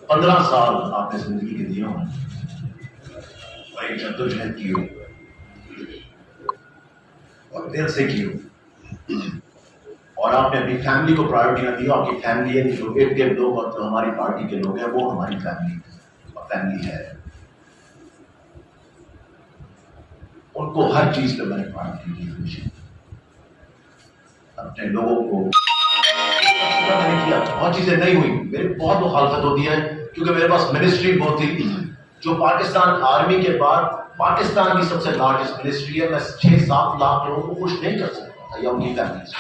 15 साल आपने जिंदगी के दिए हों और एक जद्दोजहद की हो और दिल से की हो और आपने अपनी फैमिली को प्रायोरिटी दी हो। आपकी फैमिली है, जो इर्द लोग और जो हमारी पार्टी के लोग हैं वो हमारी फैमिली है। उनको हर चीज पे मैंने प्रायोरिटी दी हमेशा। अपने लोगों को मैंने किया, बहुत चीजें नहीं हुई, मेरी बहुत मुखालफत होती है क्योंकि मेरे पास मिनिस्ट्री बहुत थी जो पाकिस्तान आर्मी के बाद पाकिस्तान की सबसे लार्जेस्ट मिनिस्ट्री है। मैं 6-7 लाख लोगों को खुश नहीं कर सकता था या उनकी फैमिली से।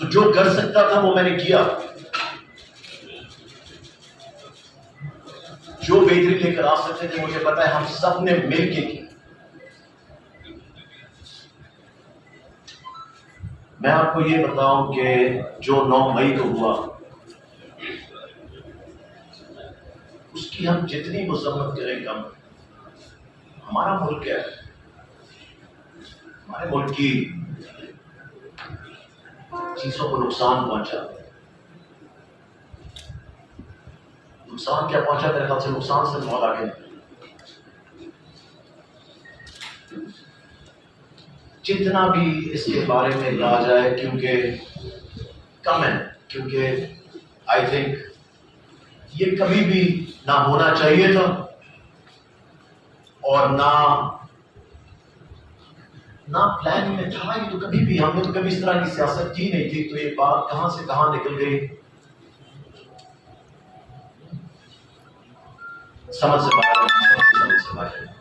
जो कर सकता था वो मैंने किया, जो बेहतरी लेकर आ सकते थे मुझे पता है हम सब ने मिलकर किया। मैं आपको ये बताऊं कि जो 9 मई को हुआ उसकी हम जितनी मजम्मत करें कम। हमारा मुल्क है, हमारे मुल्क की चीजों को नुकसान पहुंचा। नुकसान क्या पहुंचा? मेरे ख्याल से नुकसान से बहुत आगे। जितना भी इसके बारे में कहा जाए क्योंकि कम है, क्योंकि आई थिंक ये कभी भी ना होना चाहिए था और ना प्लान में था। ये तो कभी भी हमने तो कभी इस तरह की सियासत की नहीं थी। तो ये बात कहां से कहां निकल गई, समझ से बाहर।